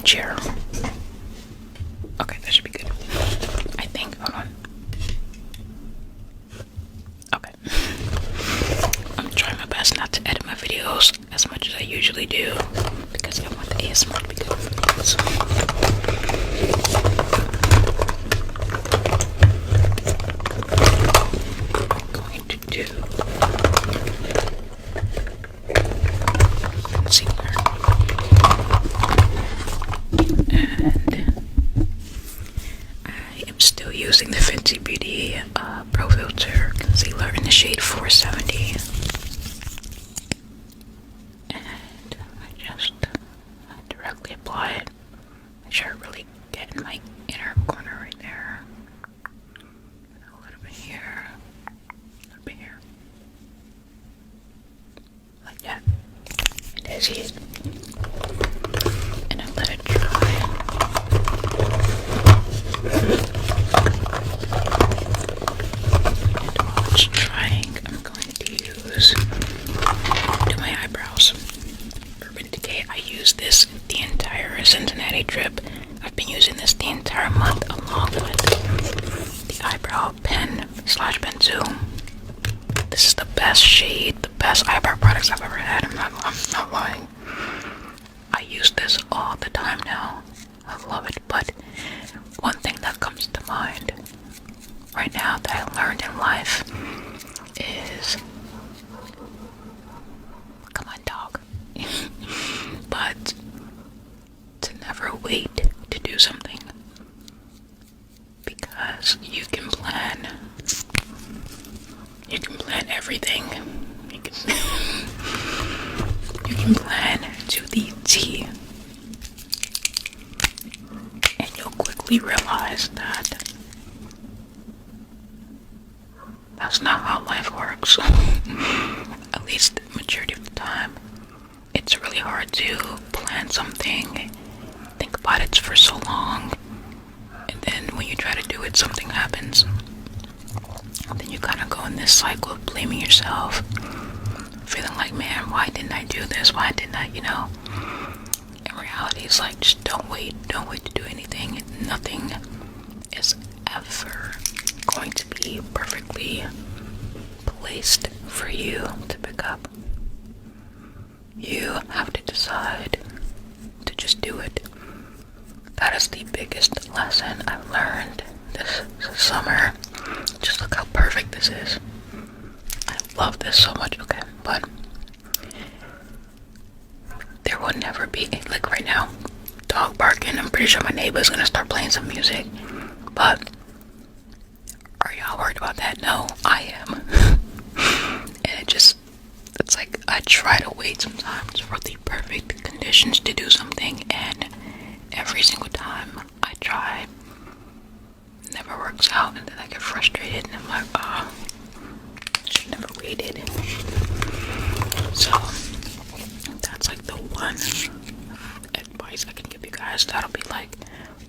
chair. Okay, that should be good. I think. Hold on. Okay. I'm trying my best not to edit my videos as much as I usually do because I want the ASMR to be good. So. I'm going to do. Let's see where. And I am still using the Fenty Beauty Pro Filter Concealer in the shade 470. And I just directly apply it. Make sure I really get in my inner corner right there. A little bit here. A little bit here. Like that. And that's it. And I let it dry. And while it's drying, I'm going to do my eyebrows. Urban Decay, I use this the entire Cincinnati trip. I've been using this the entire month along with the eyebrow pen / pencil. This is the best shade, the best eyebrow products I've ever had. I'm not lying. I use this all the time now. I love it, but one thing that comes to mind right now that I learned in life is, come on dog, but to never wait to do something, because you can plan everything. You can plan to the T, and you'll quickly realize that that's not how life works. At least the majority of the time. It's really hard to plan something, think about it for so long, and then when you try to do it, something happens. And then you kind of go in this cycle of blaming yourself, feeling like, man, why didn't I do this? Why didn't I, In reality, it's like, just don't wait to do anything. Nothing is ever going to be perfectly placed for you to pick up. You have to decide to just do it. That is the biggest lesson I've learned this summer. Just look how perfect this is. I love this so much. Okay, but there will never be, like right now, dog barking. I'm pretty sure my neighbor's gonna start playing some music. But are y'all worried about that? No, I am. And it's like I try to wait sometimes for the perfect conditions to do something, and every single time I try, it never works out, and then I get frustrated and I'm like, oh, I should never waited. So that's like the one advice I can give you guys. That'll be like,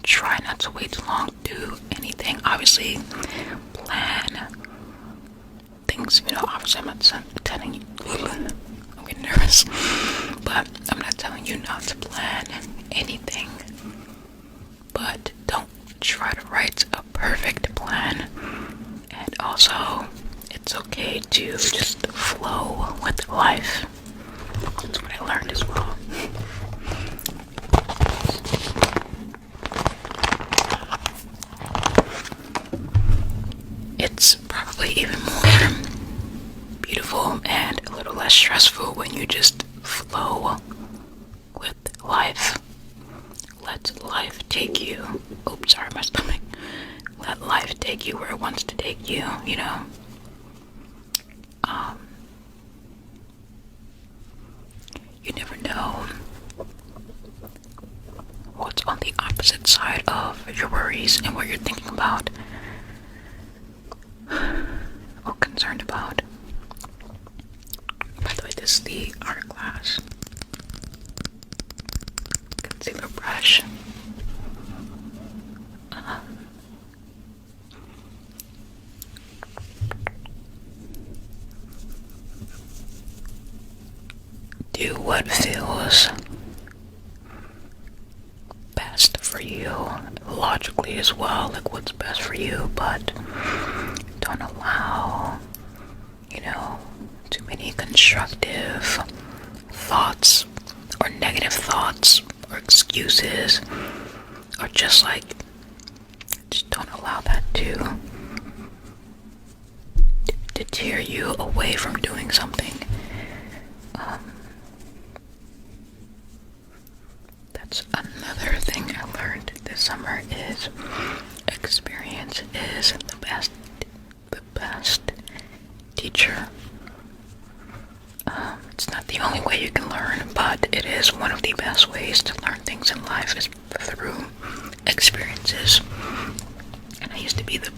try not to wait too long to do anything. Obviously, plan things, obviously I'm not telling you, I'm getting nervous, but I'm not telling you not to plan anything, but don't try to write a perfect plan. And also, it's okay to just flow with life. That's what I learned as well. It's probably even more beautiful and a little less stressful when you just flow with life. Let life take you. Oops, sorry, my stomach. Let life take you where it wants to take you, You never know what's on the opposite side of your worries and what you're thinking about or concerned about. By the way, this is the art class concealer brush. Do what feels you logically as well, like what's best for you, but don't allow, too many constructive thoughts or negative thoughts or excuses, or just don't allow that to deter you away from doing something. That's another thing I learned this summer is experience is the best teacher. It's not the only way you can learn, but it is one of the best ways to learn things in life is through experiences. And I used to be the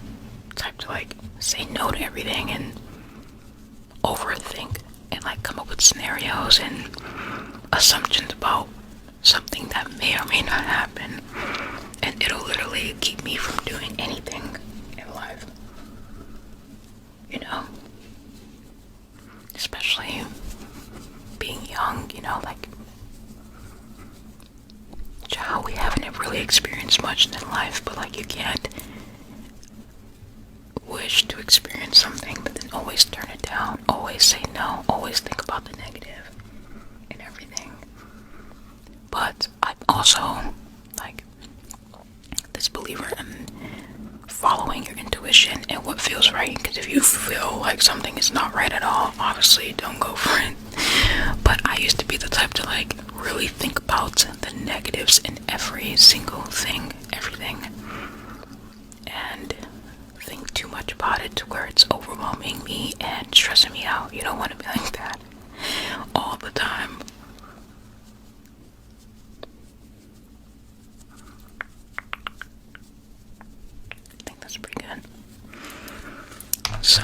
type to say no to everything and overthink and come up with scenarios and assumptions about something that may or may not happen, and it'll literally keep me from doing anything in life, especially being young, child, we haven't really experienced much in life, but you can't wish to experience something but then always turn it down, always say no, always think about the negative and everything. But I'm also this believer in following your intuition and what feels right, because if you feel like something is not right at all, obviously don't go for it. But I used to be the type to really think about the negatives in every single thing, everything, and think too much about it to where it's overwhelming me and stressing me out. You don't want to be like that all the time. I think that's pretty good. So,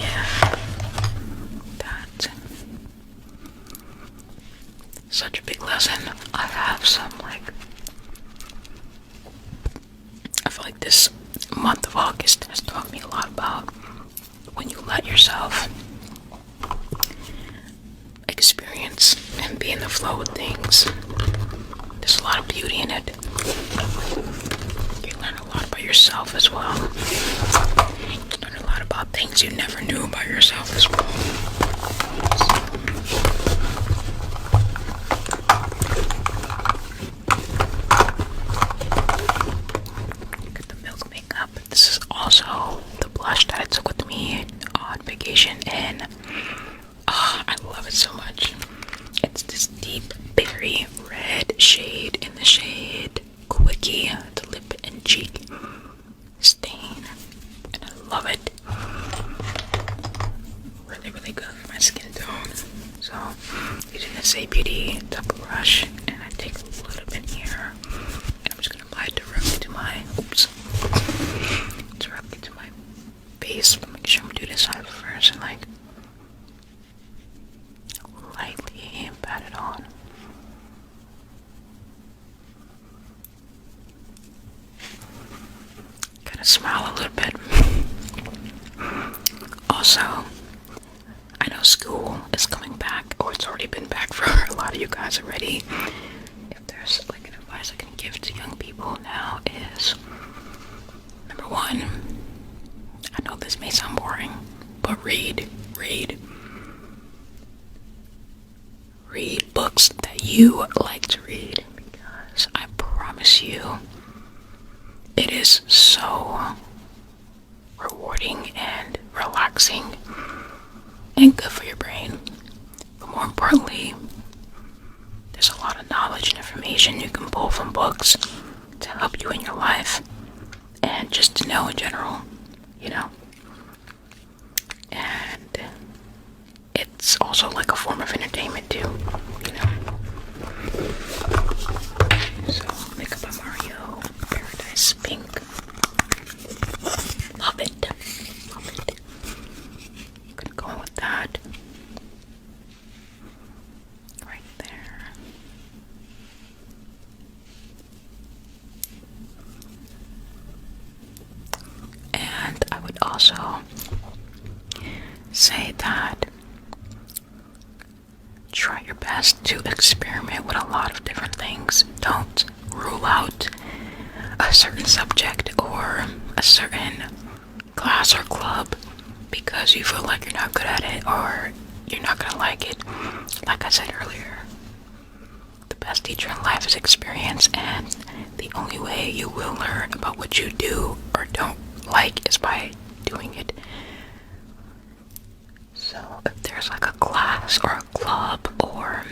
yeah, that's such a big lesson. I have some I feel like this month of August has taught me a lot about when you let yourself experience and be in the flow with things. There's a lot of beauty in it. You learn a lot about yourself as well. You learn a lot about things you never knew about yourself as well. Get the milk makeup. This is also the blush that I took with me on vacation, and I love it so much. It's this deep berry red shade in the shade Quickie, the lip and cheek stain, and I love it. Really, really good for my skin tone. So, using the Say Beauty double brush, and I take a little bit here, and I'm just gonna apply it directly to my base. But make sure I'm doing this side first, and lightly pat it on. Gotta smile a little bit. Also, I know school is coming back, or it's already been back for a lot of you guys already. If there's an advice I can give to young people now is, number one, I know this may sound boring, but read books that you like to read, because I promise you it is so rewarding and relaxing and good for your brain. But more importantly, there's a lot of knowledge and information you can pull from books to help you in your life and just to know in general, and it's also a form of entertainment too, So, Makeup by Mario, Paradise Pink. Love it. Gonna go in with that. Right there. And I would also say that try your best to experiment with a lot of different things. Don't rule out a certain subject or a certain class or club because you feel like you're not good at it or you're not gonna like it. Like I said earlier, the best teacher in life is experience, and the only way you will learn about what you do or don't like is by doing it. So if there's like a class or a club or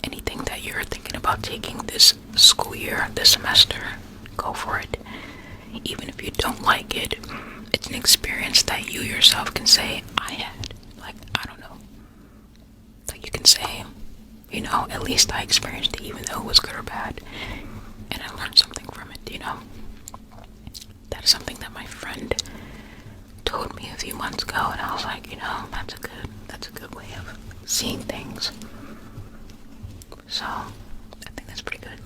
anything that you're thinking about taking this school year, this semester, go for it. Even if you don't like it, it's an experience that you yourself can say, I had. Like, I don't know. Like, you can say, you know, at least I experienced it, even though it was good or bad. And I learned something from it, you know. That is something that my friend told me a few months ago, and I was like, you know, that's a good way of seeing things. So, I think that's pretty good.